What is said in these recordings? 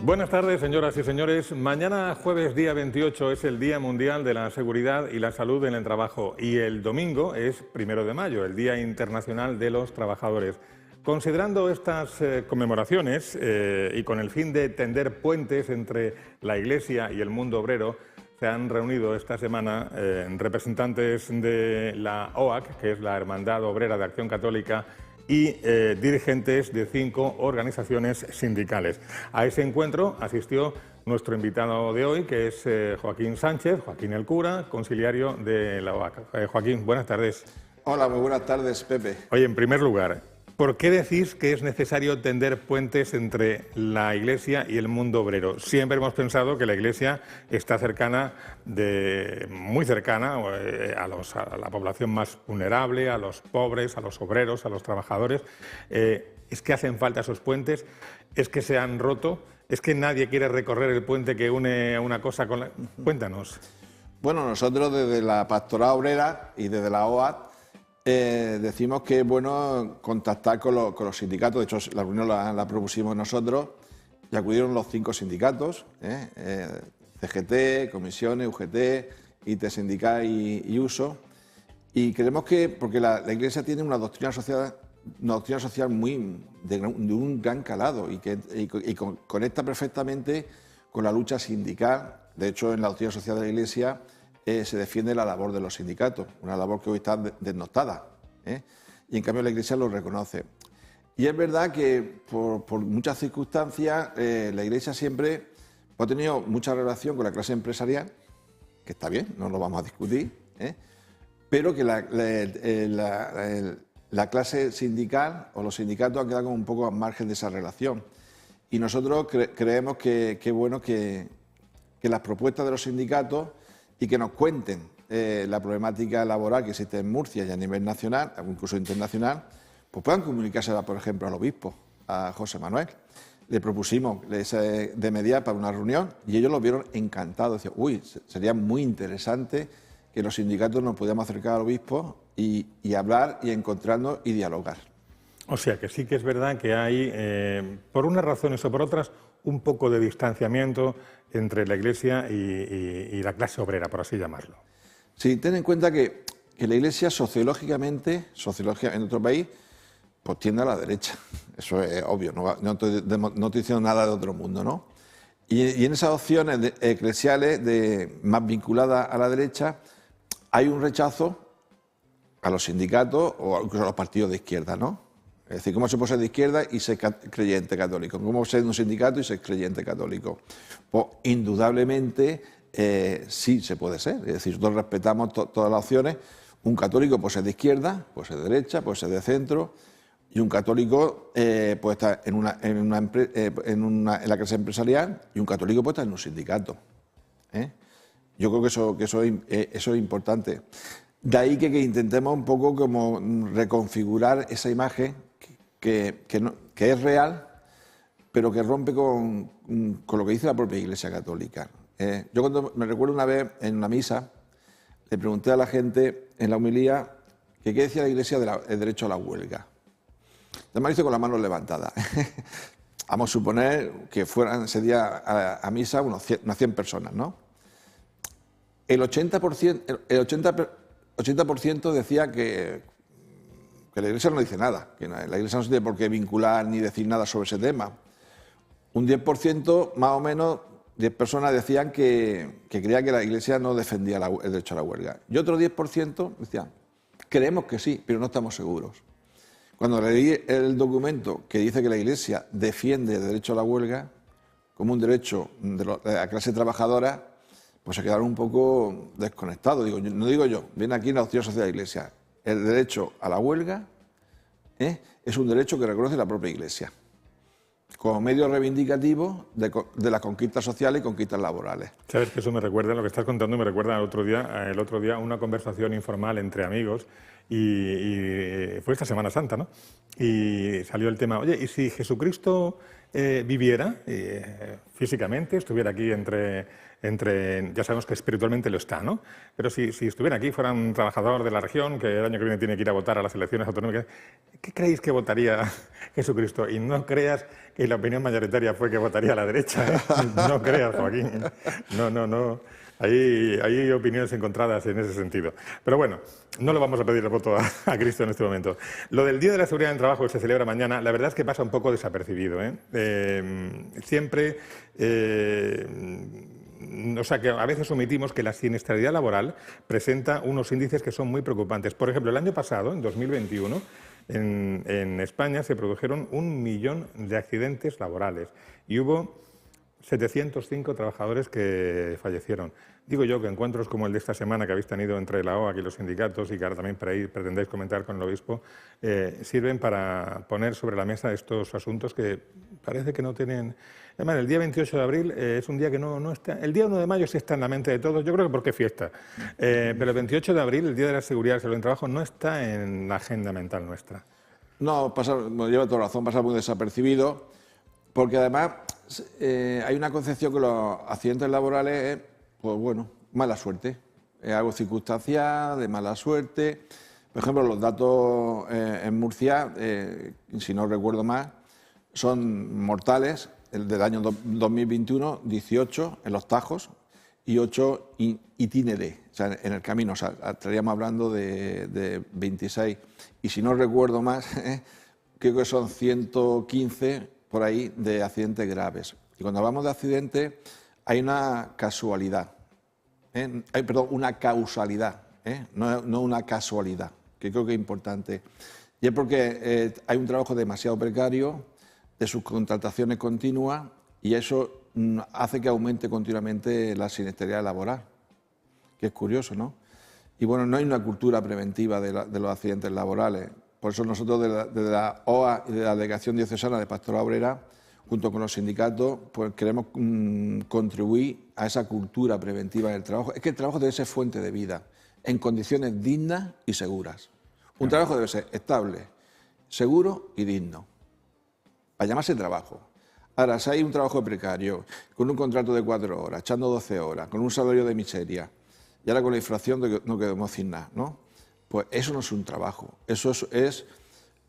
Buenas tardes, señoras y señores. Mañana, jueves día 28, es el Día Mundial de la Seguridad y la Salud en el Trabajo y el domingo es 1 de mayo, el Día Internacional de los Trabajadores. Considerando estas conmemoraciones y con el fin de tender puentes entre la Iglesia y el mundo obrero, se han reunido esta semana representantes de la OAC, que es la Hermandad Obrera de Acción Católica, y dirigentes de 5 organizaciones sindicales. A ese encuentro asistió nuestro invitado de hoy, que es Joaquín Sánchez, Joaquín el cura, conciliario de la OAC. Joaquín, buenas tardes. Hola, muy buenas tardes, Pepe. Oye, en primer lugar, ¿por qué decís que es necesario tender puentes entre la Iglesia y el mundo obrero? Siempre hemos pensado que la Iglesia está muy cercana a la población más vulnerable, a los pobres, a los obreros, a los trabajadores. ¿Es que hacen falta esos puentes? ¿Es que se han roto? ¿Es que nadie quiere recorrer el puente que une una cosa con la...? Cuéntanos. Bueno, nosotros desde la Pastoral Obrera y desde la OAT decimos que es bueno contactar con los sindicatos. De hecho, la reunión la propusimos nosotros y acudieron los 5 sindicatos, CGT, Comisiones, UGT, IT Sindical y USO. Y creemos que, porque la Iglesia tiene una doctrina social de un gran calado y conecta perfectamente con la lucha sindical. De hecho, en la doctrina social de la Iglesia se defiende la labor de los sindicatos, una labor que hoy está desnostada, y en cambio la Iglesia lo reconoce. Y es verdad que por muchas circunstancias la Iglesia siempre ha tenido mucha relación con la clase empresarial, que está bien, no lo vamos a discutir, pero que la clase sindical o los sindicatos han quedado como un poco al margen de esa relación. Y nosotros creemos que es bueno que las propuestas de los sindicatos y que nos cuenten la problemática laboral que existe en Murcia y a nivel nacional, incluso internacional, pues puedan comunicársela, por ejemplo, al obispo, a José Manuel. Le propusimos de mediar para una reunión y ellos lo vieron encantados. Decían, uy, sería muy interesante que los sindicatos nos pudiéramos acercar al obispo y hablar y encontrarnos y dialogar. O sea que sí que es verdad que hay, por unas razones o por otras, un poco de distanciamiento entre la Iglesia y la clase obrera, por así llamarlo. Sí, ten en cuenta que la Iglesia sociológicamente en nuestro país, pues tiende a la derecha. Eso es obvio, no estoy diciendo nada de otro mundo, ¿no? Y en esas opciones eclesiales más vinculadas a la derecha, hay un rechazo a los sindicatos o incluso a los partidos de izquierda, ¿no? Es decir, ¿cómo se puede ser de izquierda y ser creyente católico? ¿Cómo ser de un sindicato y ser creyente católico? Pues indudablemente sí se puede ser. Es decir, nosotros respetamos todas las opciones. Un católico puede ser de izquierda, puede ser de derecha, puede ser de centro, y un católico puede estar en la clase empresarial y un católico puede estar en un sindicato. Yo creo que eso es importante. De ahí que intentemos un poco como reconfigurar esa imagen que es real, pero que rompe con lo que dice la propia Iglesia Católica. Yo cuando me recuerdo una vez en una misa, le pregunté a la gente en la homilía que qué decía la Iglesia del derecho a la huelga. Además lo hice con las manos levantadas. Vamos a suponer que fueran ese día a misa unas 100 personas, ¿no? El 80% decía que la Iglesia no dice nada, que la Iglesia no se tiene por qué vincular ni decir nada sobre ese tema. Un 10%, más o menos, 10 personas decían que creían que la Iglesia no defendía el derecho a la huelga. Y otro 10% decían, creemos que sí, pero no estamos seguros. Cuando leí el documento que dice que la Iglesia defiende el derecho a la huelga como un derecho de la clase trabajadora, pues se quedaron un poco desconectados. No digo yo, viene aquí en la doctrina social de la Iglesia. El derecho a la huelga es un derecho que reconoce la propia Iglesia, como medio reivindicativo de las conquistas sociales y conquistas laborales. Sabes que eso me recuerda, lo que estás contando me recuerda el otro día una conversación informal entre amigos y fue esta Semana Santa, ¿no? Y salió el tema, oye, ¿y si Jesucristo viviera físicamente, estuviera aquí ya sabemos que espiritualmente lo está, ¿no? Pero si estuviera aquí, fuera un trabajador de la región, que el año que viene tiene que ir a votar a las elecciones autonómicas, ¿qué creéis que votaría Jesucristo? Y no creas que la opinión mayoritaria fue que votaría a la derecha, ¿eh? No creas, Joaquín. No. Hay opiniones encontradas en ese sentido. Pero bueno, no le vamos a pedir el voto a Cristo en este momento. Lo del Día de la Seguridad en el Trabajo, que se celebra mañana, la verdad es que pasa un poco desapercibido, ¿eh? Siempre... o sea que a veces omitimos que la siniestralidad laboral presenta unos índices que son muy preocupantes. Por ejemplo, el año pasado, en 2021, en España se produjeron 1 millón de accidentes laborales y hubo 705 trabajadores que fallecieron. Digo yo que encuentros como el de esta semana que habéis tenido entre la OAC y los sindicatos y que ahora también pretendéis comentar con el obispo, sirven para poner sobre la mesa estos asuntos que parece que no tienen... Además, el día 28 de abril es un día que no está... El día 1 de mayo sí está en la mente de todos, yo creo que porque es fiesta. Pero el 28 de abril, el Día de la Seguridad y Salud en el Trabajo, no está en la agenda mental nuestra. No, lleva toda razón, pasa muy desapercibido, porque además hay una concepción que los accidentes laborales es, pues bueno, mala suerte. Es algo circunstancial, de mala suerte. Por ejemplo, los datos en Murcia, si no recuerdo mal, son mortales. El del año 2021, 18 en los Tajos y 8 itinere, o sea, en el camino. O sea, estaríamos hablando de 26. Y si no recuerdo más, creo que son 115 por ahí de accidentes graves. Y cuando hablamos de accidentes, hay una casualidad. Perdón, una causalidad, no una casualidad, que creo que es importante. Y es porque hay un trabajo demasiado precario, de subcontrataciones continuas, y eso hace que aumente continuamente la siniestralidad laboral, que es curioso, ¿no? Y bueno, no hay una cultura preventiva de los accidentes laborales. Por eso nosotros desde la OA y de la Delegación Diocesana de Pastoral Obrera, junto con los sindicatos, pues queremos contribuir a esa cultura preventiva del trabajo. Es que el trabajo debe ser fuente de vida, en condiciones dignas y seguras. Un trabajo debe ser estable, seguro y digno, para llamarse trabajo. Ahora, si hay un trabajo precario, con un contrato de 4 horas, echando 12 horas, con un salario de miseria, y ahora con la inflación no queremos decir nada, ¿no? Pues eso no es un trabajo, eso es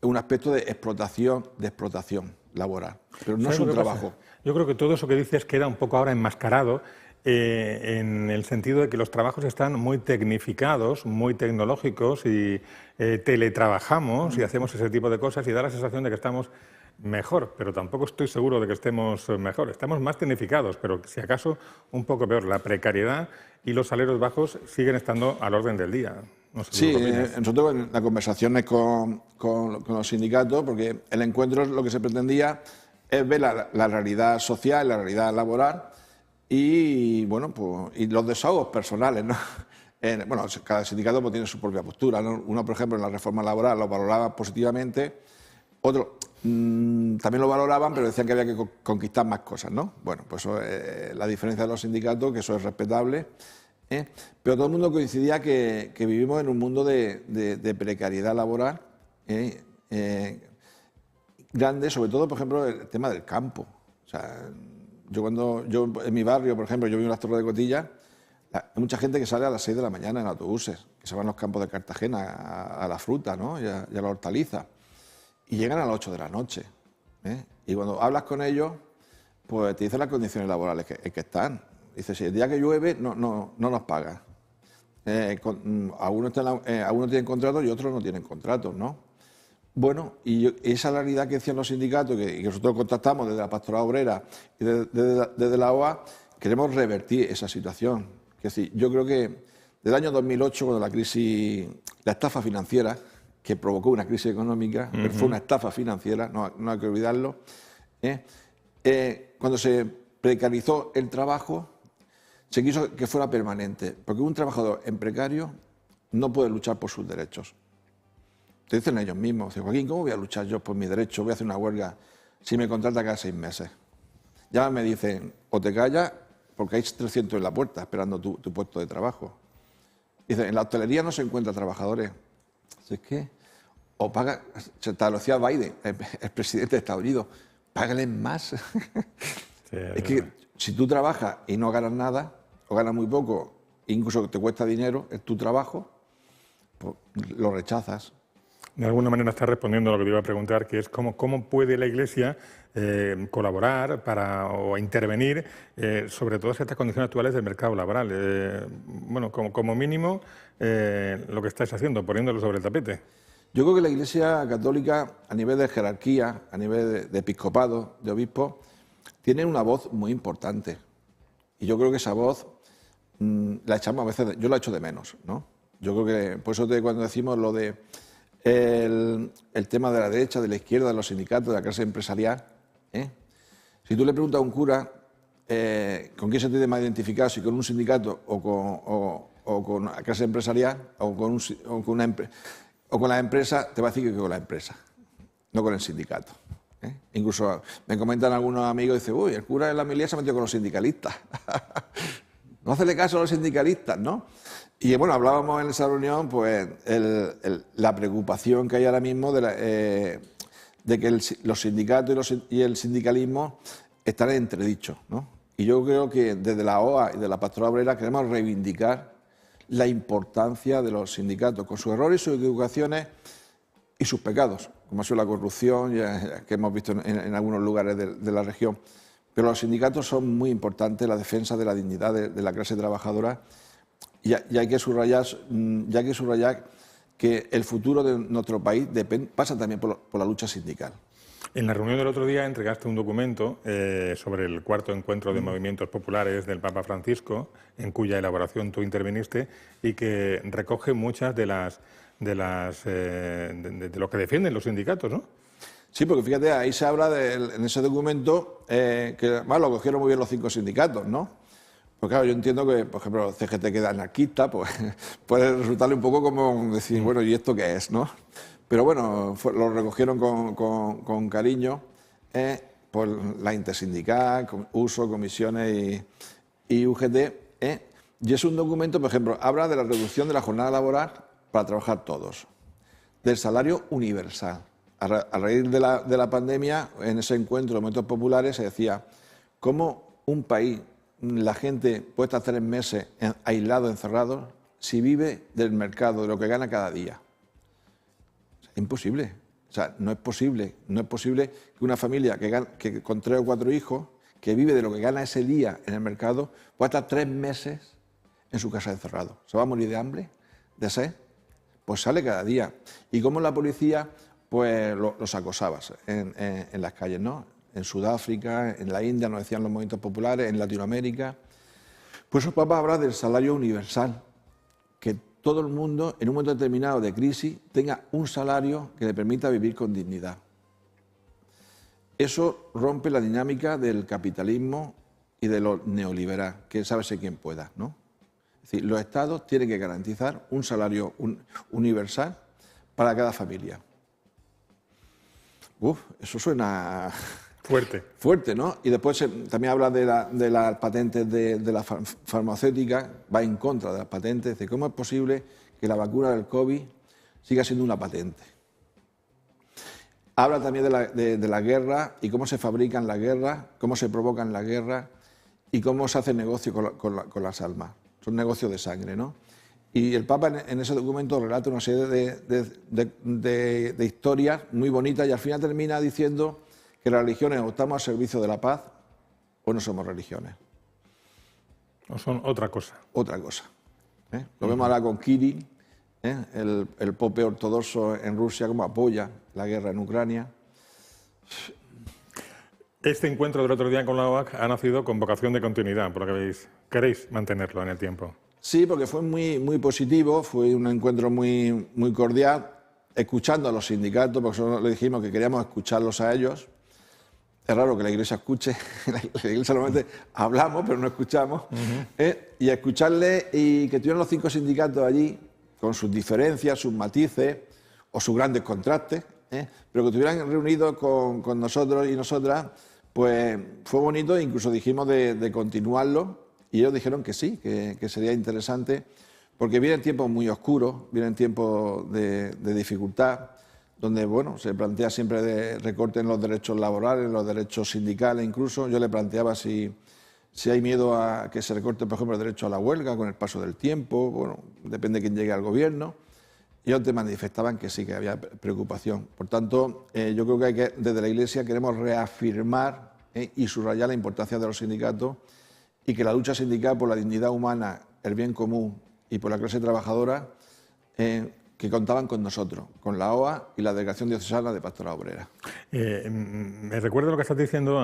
un aspecto de explotación laboral, pero no es un trabajo. Yo creo que todo eso que dices queda un poco ahora enmascarado en el sentido de que los trabajos están muy tecnificados, muy tecnológicos y teletrabajamos y hacemos ese tipo de cosas y da la sensación de que estamos mejor, pero tampoco estoy seguro de que estemos mejor. Estamos más tecnificados, pero si acaso un poco peor. La precariedad y los salarios bajos siguen estando al orden del día. No sé sí, nosotros en las conversaciones con los sindicatos, porque el encuentro lo que se pretendía es ver la realidad social, la realidad laboral y, bueno, pues, y los desahogos personales, ¿no? Bueno, cada sindicato pues, tiene su propia postura, ¿no? Uno, por ejemplo, en la reforma laboral lo valoraba positivamente, otro también lo valoraban, pero decían que había que conquistar más cosas, ¿no? Bueno, pues eso es la diferencia de los sindicatos, que eso es respetable, pero todo el mundo coincidía que vivimos en un mundo de precariedad laboral grande, sobre todo, por ejemplo, el tema del campo. O sea, yo en mi barrio, por ejemplo, yo vivo en las Torres de Cotilla, hay mucha gente que sale a las 6 de la mañana en autobuses, que se van a los campos de Cartagena a la fruta, ¿no? y a la hortaliza. Y llegan a las 8 de la noche. Y cuando hablas con ellos, pues te dicen las condiciones laborales en que están. Dice, si el día que llueve no nos pagan. Algunos tienen contratos y otros no tienen contratos, ¿no? Bueno, y esa es la realidad que decían los sindicatos, que nosotros contactamos desde la Pastoral Obrera y desde la OA, queremos revertir esa situación. Es decir, yo creo que desde el año 2008, cuando la estafa financiera, que provocó una crisis económica, pero fue una estafa financiera, no hay que olvidarlo, cuando se precarizó el trabajo, se quiso que fuera permanente, porque un trabajador en precario no puede luchar por sus derechos. Te dicen ellos mismos, dicen, Joaquín, ¿cómo voy a luchar yo por mis derechos? Voy a hacer una huelga si me contrata cada 6 meses. Ya me dicen, o te callas, porque hay 300 en la puerta esperando tu puesto de trabajo. Dicen, en la hostelería no se encuentran trabajadores. Es que, o paga, se te lo decía Biden, el presidente de Estados Unidos, págales más. Sí, Es que si tú trabajas y no ganas nada, o ganas muy poco, incluso te cuesta dinero, es tu trabajo, pues lo rechazas. de alguna manera está respondiendo a lo que te iba a preguntar, que es cómo puede la Iglesia colaborar o intervenir sobre todas estas condiciones actuales del mercado laboral. Bueno, como mínimo, lo que estáis haciendo, poniéndolo sobre el tapete. Yo creo que la Iglesia Católica, a nivel de jerarquía, a nivel de episcopado, de obispos, tiene una voz muy importante. Y yo creo que esa voz la echamos a veces, yo la echo de menos, ¿no? Yo creo que, por eso cuando decimos lo de el tema de la derecha, de la izquierda, de los sindicatos, de la clase empresarial, si tú le preguntas a un cura con quién se tiene más identificado, si con un sindicato o con la clase empresarial o con la empresa, te va a decir que con la empresa, no con el sindicato. Incluso me comentan algunos amigos y dicen, uy, el cura de la Melilla se ha metido con los sindicalistas. No hacerle caso a los sindicalistas, ¿no? Y bueno, hablábamos en esa reunión, pues, la preocupación que hay ahora mismo de que los sindicatos y el sindicalismo están en entredicho, ¿no? Y yo creo que desde la OA y de la Pastoral Obrera queremos reivindicar la importancia de los sindicatos, con sus errores, sus equivocaciones y sus pecados, como ha sido la corrupción, que hemos visto en algunos lugares de la región. Pero los sindicatos son muy importantes en la defensa de la dignidad de la clase trabajadora y hay que subrayar que el futuro de nuestro país pasa también por la lucha sindical. En la reunión del otro día entregaste un documento sobre el cuarto encuentro de movimientos populares del Papa Francisco, en cuya elaboración tú interviniste, y que recoge muchas de lo que defienden los sindicatos, ¿no? Sí, porque fíjate, ahí se habla en ese documento que además lo cogieron muy bien los 5 sindicatos, ¿no? Pues claro, yo entiendo que, por ejemplo, el CGT queda anarquista, pues puede resultarle un poco como decir, bueno, ¿y esto qué es, no? Pero bueno, lo recogieron con cariño por la intersindical, uso, comisiones y UGT. Y es un documento, por ejemplo, habla de la reducción de la jornada laboral para trabajar todos, del salario universal. A raíz de la pandemia, en ese encuentro de movimientos populares se decía cómo un país, la gente puede estar 3 meses aislados, encerrados, si vive del mercado, de lo que gana cada día. Es imposible. O sea, no es posible que una familia que con 3 o 4 hijos, que vive de lo que gana ese día en el mercado, pueda estar 3 meses en su casa encerrado. ¿Se va a morir de hambre? ¿De sed? Pues sale cada día. Y como la policía pues los acosaba en las calles, ¿no? En Sudáfrica, en la India, nos decían los movimientos populares, en Latinoamérica. Pues el Papa habla del salario universal, que todo el mundo, en un momento determinado de crisis, tenga un salario que le permita vivir con dignidad. Eso rompe la dinámica del capitalismo y de lo neoliberal, que sábese quién pueda, ¿no? Es decir, los estados tienen que garantizar un salario universal para cada familia. Eso suena fuerte, ¿no? Y después también habla de las patentes de la farmacéutica, va en contra de las patentes, de cómo es posible que la vacuna del COVID siga siendo una patente. Habla también de la guerra y cómo se fabrican las guerras, cómo se provocan las guerras y cómo se hace negocio con las almas. Son negocios de sangre, ¿no? Y el Papa en ese documento relata una serie de historias muy bonitas y al final termina diciendo que las religiones o estamos al servicio de la paz o no somos religiones. O son otra cosa. Otra cosa. Lo vemos ahora con Kirill, el pope ortodoxo en Rusia, cómo apoya la guerra en Ucrania. Este encuentro del otro día con la OAC ha nacido con vocación de continuidad, por lo que veis. ¿Queréis mantenerlo en el tiempo? Sí, porque fue muy positivo, fue un encuentro muy cordial, escuchando a los sindicatos, porque nosotros le dijimos que queríamos escucharlos a ellos. Es raro que la Iglesia escuche, la Iglesia normalmente hablamos, pero no escuchamos. Y escucharle y que tuvieran los 5 sindicatos allí, con sus diferencias, sus matices o sus grandes contrastes, pero que estuvieran reunidos con nosotros y nosotras, pues fue bonito e incluso dijimos de continuarlo. Y ellos dijeron que sí, que sería interesante, porque vienen tiempos muy oscuros, vienen tiempos de dificultad, donde bueno, se plantea siempre de recorte en los derechos laborales, en los derechos sindicales incluso. Yo le planteaba si hay miedo a que se recorte, por ejemplo, el derecho a la huelga con el paso del tiempo. Bueno, depende de quién llegue al gobierno. Y ellos te manifestaban que sí, que había preocupación. Por tanto, yo creo que desde la Iglesia queremos reafirmar y subrayar la importancia de los sindicatos y que la lucha sindical por la dignidad humana, el bien común y por la clase trabajadora, que contaban con nosotros, con la OA y la Delegación Diocesana de Pastoral Obrera. Me recuerdo lo que estás diciendo,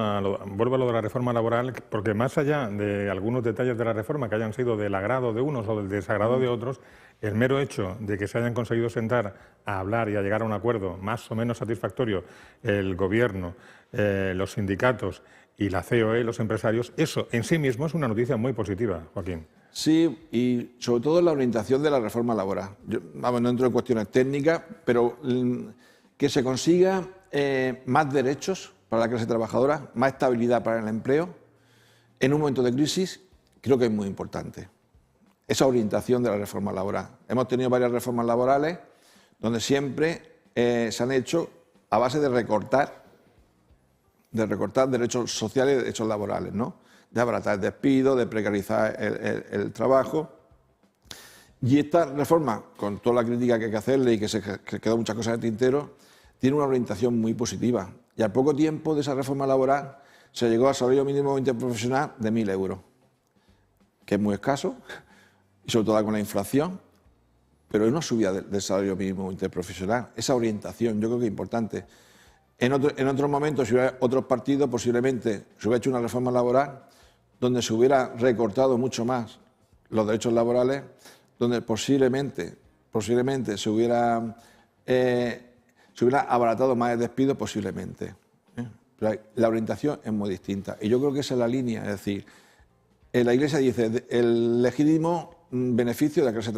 vuelvo a lo de la reforma laboral, porque más allá de algunos detalles de la reforma que hayan sido del agrado de unos o del desagrado de otros, el mero hecho de que se hayan conseguido sentar a hablar y a llegar a un acuerdo más o menos satisfactorio el Gobierno, los sindicatos y la COE, los empresarios, eso en sí mismo es una noticia muy positiva, Joaquín. Sí, y sobre todo la orientación de la reforma laboral. No entro en cuestiones técnicas, pero que se consiga más derechos para la clase trabajadora, más estabilidad para el empleo, en un momento de crisis, creo que es muy importante. Esa orientación de la reforma laboral. Hemos tenido varias reformas laborales donde siempre se han hecho a base de recortar derechos sociales y derechos laborales, ¿no? De abaratar el despido, de precarizar el trabajo. Y esta reforma, con toda la crítica que hay que hacerle y que quedó muchas cosas en el tintero, tiene una orientación muy positiva. Y al poco tiempo de esa reforma laboral se llegó al salario mínimo interprofesional de 1.000 euros, que es muy escaso, y sobre todo con la inflación, pero es una subida del salario mínimo interprofesional. Esa orientación yo creo que es importante. En otros momentos, si hubiera otros partidos, posiblemente se hubiera hecho una reforma laboral donde se hubiera recortado mucho más los derechos laborales, donde posiblemente se hubiera abaratado más el despido, posiblemente. Pero la orientación es muy distinta. Y yo creo que esa es la línea. Es decir, la Iglesia dice el legítimo beneficio de la clase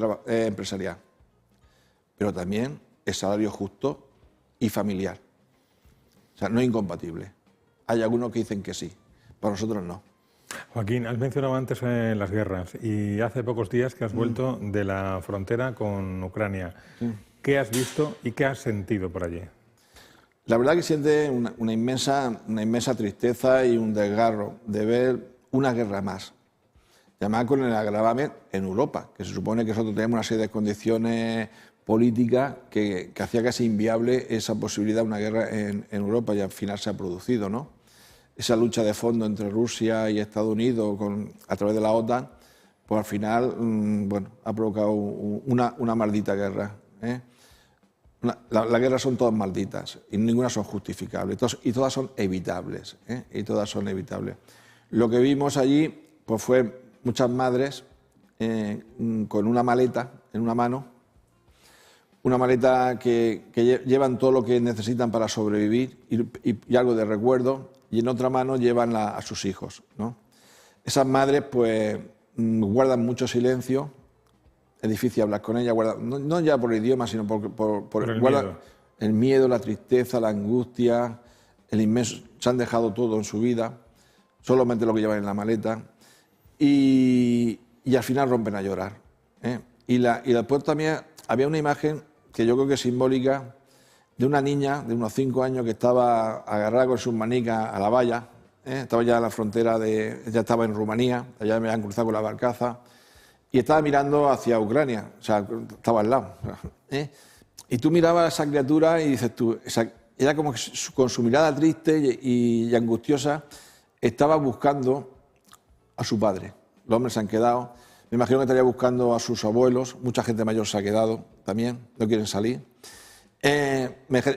empresarial, pero también el salario justo y familiar. O sea, no es incompatible. Hay algunos que dicen que sí, para nosotros no. Joaquín, has mencionado antes las guerras y hace pocos días que has vuelto de la frontera con Ucrania. Sí. ¿Qué has visto y qué has sentido por allí? La verdad que siente una inmensa tristeza y un desgarro de ver una guerra más. Y además con el agravamiento en Europa, que se supone que nosotros tenemos una serie de condiciones políticas que hacía casi inviable esa posibilidad de una guerra en Europa, y al final se ha producido, ¿no? Esa lucha de fondo entre Rusia y Estados Unidos a través de la OTAN, pues al final ha provocado una maldita guerra. Las guerras son todas malditas y ninguna son justificables y todas son evitables. Lo que vimos allí pues fue muchas madres con una maleta en una mano, una maleta que llevan todo lo que necesitan para sobrevivir y algo de recuerdo, y en otra mano llevan a sus hijos, ¿no? Esas madres pues guardan mucho silencio, es difícil hablar con ellas, no ya por el idioma, sino por el miedo, la tristeza, la angustia, el inmenso, se han dejado todo en su vida, solamente lo que llevan en la maleta, y al final rompen a llorar. Y después también había una imagen que yo creo que es simbólica, de una niña de unos 5 años que estaba agarrada con sus manicas a la valla, estaba ya en la frontera ya estaba en Rumanía, allá me habían cruzado con la barcaza, y estaba mirando hacia Ucrania, o sea, estaba al lado. Y tú mirabas a esa criatura y dices tú, ella como que con su mirada triste y angustiosa estaba buscando a su padre. Los hombres se han quedado, me imagino que estaría buscando a sus abuelos, mucha gente mayor se ha quedado también, no quieren salir.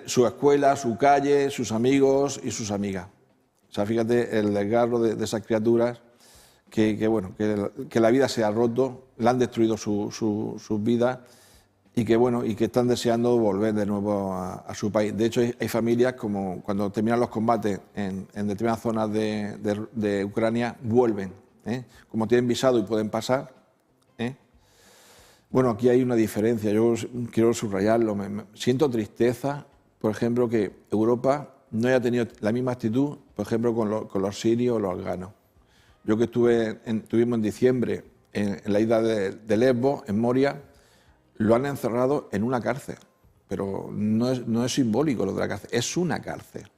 Su escuela, su calle, sus amigos y sus amigas. O sea, fíjate el desgarro de esas criaturas que la vida se ha roto, le han destruido sus vidas y que están deseando volver de nuevo a su país. De hecho, hay familias como cuando terminan los combates en determinadas zonas de Ucrania, vuelven. Como tienen visado y pueden pasar. Bueno, aquí hay una diferencia, yo quiero subrayarlo. Siento tristeza, por ejemplo, que Europa no haya tenido la misma actitud, por ejemplo, con los sirios o los afganos. Yo que estuvimos en diciembre en la isla de Lesbos, en Moria, lo han encerrado en una cárcel. pero no es simbólico lo de la cárcel, es una cárcel.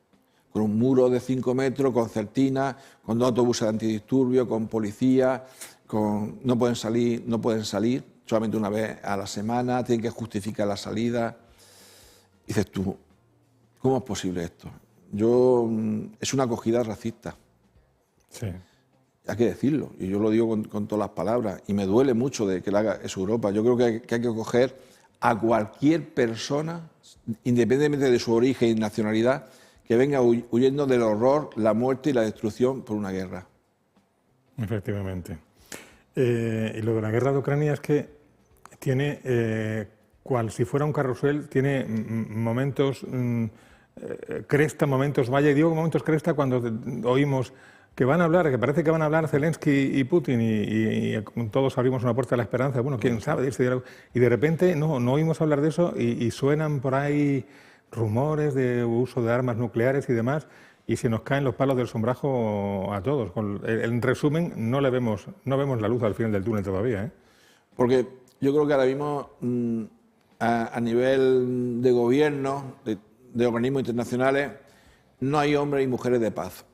Con un muro de 5 metros, con certinas, con 2 autobuses de antidisturbios, con policía, no pueden salir solamente una vez a la semana, tienen que justificar la salida. Y dices tú, ¿cómo es posible esto? Es una acogida racista. Sí. Hay que decirlo, y yo lo digo con todas las palabras, y me duele mucho de que lo haga eso Europa. Yo creo que hay que acoger a cualquier persona, independientemente de su origen y nacionalidad, que venga huyendo del horror, la muerte y la destrucción por una guerra. Efectivamente. Y lo de la guerra de Ucrania es que tiene, cual si fuera un carrusel, tiene momentos cresta, momentos valle. Y digo momentos cresta cuando oímos que van a hablar, que parece que van a hablar Zelensky y Putin y todos abrimos una puerta de la esperanza. Bueno, quién sabe, y de repente no oímos hablar de eso y suenan por ahí rumores de uso de armas nucleares y demás, y se nos caen los palos del sombrajo a todos. En resumen, no vemos la luz al final del túnel todavía, ¿eh? Porque yo creo que ahora mismo, a nivel de gobierno, de organismos internacionales, no hay hombres y mujeres de paz.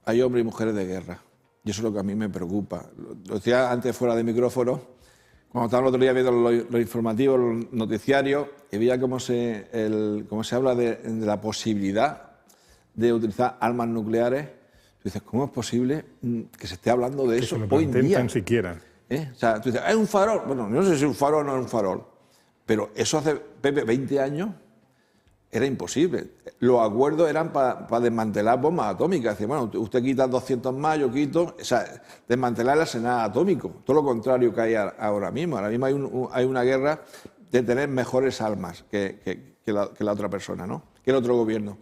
Hay hombres y mujeres de guerra. Y eso es lo que a mí me preocupa. Lo decía antes fuera de micrófono, cuando estaba el otro día viendo los informativos, los noticiarios, y veía cómo se habla de la posibilidad de utilizar armas nucleares. Tú dices, ¿cómo es posible que se esté hablando de eso hoy en día? Tan siquiera. O sea, tú dices, ¿es un farol? Bueno, no sé si es un farol o no es un farol, pero eso hace, Pepe, 20 años era imposible. Los acuerdos eran para desmantelar bombas atómicas. Decir, bueno, usted quita 200 más, yo quito. O sea, desmantelar el arsenal atómico. Todo lo contrario que hay ahora mismo. Ahora mismo hay una guerra de tener mejores armas que la otra persona, ¿no? Que el otro gobierno.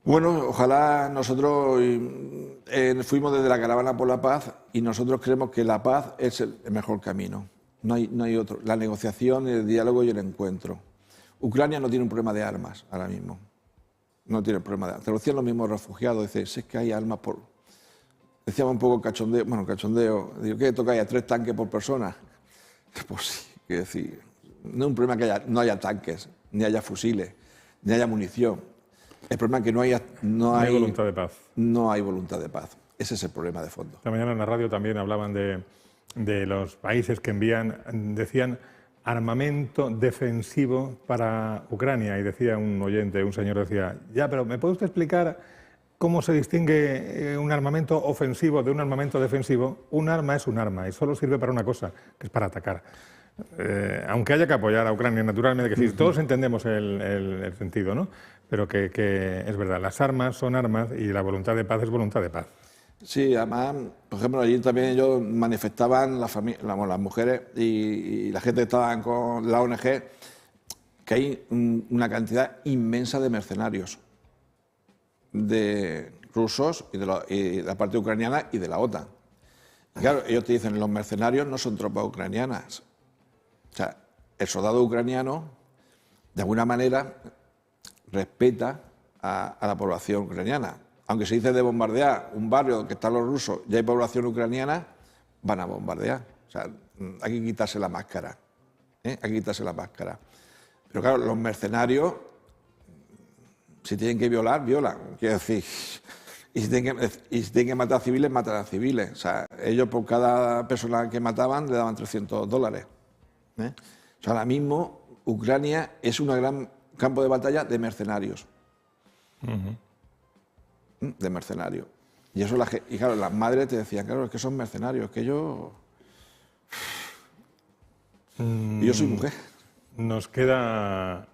Bueno, ojalá nosotros fuimos desde la Caravana por la Paz y nosotros creemos que la paz es el mejor camino. No hay otro. La negociación, el diálogo y el encuentro. Ucrania no tiene un problema de armas ahora mismo. No tiene problema de armas. Te lo decían los mismos refugiados. Dicen, si es que hay armas por... Decíamos un poco cachondeo. Bueno, cachondeo. Digo, ¿qué toca? ¿A 3 tanques por persona? Pues sí, quiero decir, no es un problema que no haya tanques, ni haya fusiles, ni haya munición. El problema es que no hay voluntad de paz. No hay voluntad de paz. Ese es el problema de fondo. Esta mañana en la radio también hablaban de los países que decían armamento defensivo para Ucrania, y decía un oyente, un señor decía, ya, pero ¿me puede usted explicar cómo se distingue un armamento ofensivo de un armamento defensivo? Un arma es un arma y solo sirve para una cosa, que es para atacar. Aunque haya que apoyar a Ucrania, naturalmente, que sí, todos entendemos el sentido, ¿no? Pero que es verdad, las armas son armas y la voluntad de paz es voluntad de paz. Sí, además, por ejemplo, allí también ellos manifestaban, las mujeres y la gente que estaban con la ONG, que hay una cantidad inmensa de mercenarios, de rusos y de la parte ucraniana y de la OTAN. Y claro, ellos te dicen, los mercenarios no son tropas ucranianas. O sea, el soldado ucraniano, de alguna manera, respeta a la población ucraniana. Aunque se dice de bombardear un barrio donde están los rusos y hay población ucraniana, van a bombardear. O sea, hay que quitarse la máscara. Hay que quitarse la máscara. Pero claro, los mercenarios, si tienen que violar, violan. Quiero decir, y si tienen que matar a civiles, matan a civiles. O sea, ellos por cada persona que mataban le daban $300. O sea, ahora mismo Ucrania es un gran campo de batalla de mercenarios. De mercenarios. Y eso y claro, las madres te decían, claro, es que son mercenarios, es que yo... Y yo soy mujer. Nos queda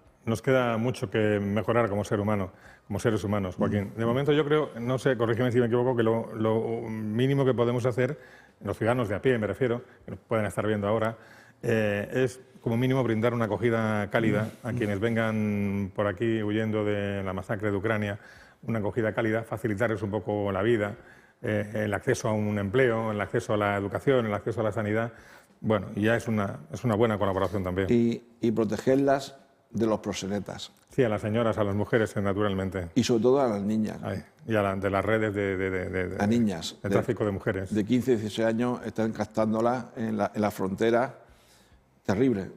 mucho que mejorar como ser humano, como seres humanos, Joaquín. De momento yo creo, no sé, corrígeme si me equivoco, que lo mínimo que podemos hacer, los ciudadanos de a pie me refiero, que nos pueden estar viendo ahora, es como mínimo brindar una acogida cálida a quienes vengan por aquí huyendo de la masacre de Ucrania, una acogida cálida, facilitarles un poco la vida, el acceso a un empleo, el acceso a la educación, el acceso a la sanidad. Bueno, y ya es una buena colaboración también. Y protegerlas de los proxenetas. Sí, a las señoras, a las mujeres, naturalmente. Y sobre todo a las niñas. Y de las redes de niñas. De tráfico de mujeres. De 15 y 16 años están captándolas en la frontera. terrible.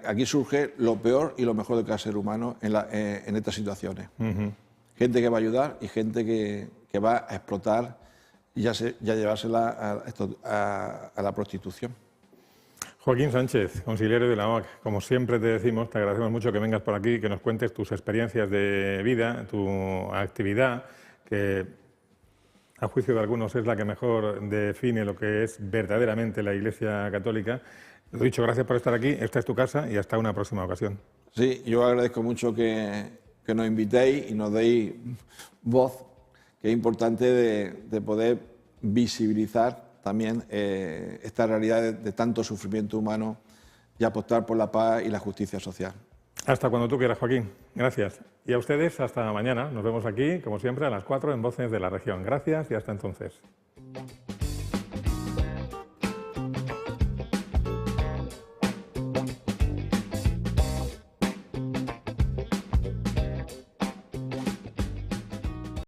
Aquí surge lo peor y lo mejor de cada ser humano en estas situaciones. Gente que va a ayudar y gente que va a explotar y ya llevársela a la prostitución. Joaquín Sánchez, consigliere de la OAC, como siempre te decimos, te agradecemos mucho que vengas por aquí, que nos cuentes tus experiencias de vida, tu actividad, que a juicio de algunos es la que mejor define lo que es verdaderamente la Iglesia Católica. Lo dicho, gracias por estar aquí, esta es tu casa y hasta una próxima ocasión. Sí, yo agradezco mucho que nos invitéis y nos deis voz, que es importante de poder visibilizar también esta realidad de tanto sufrimiento humano y apostar por la paz y la justicia social. Hasta cuando tú quieras, Joaquín. Gracias. Y a ustedes hasta mañana. Nos vemos aquí, como siempre, a las 4 en Voces de la Región. Gracias y hasta entonces.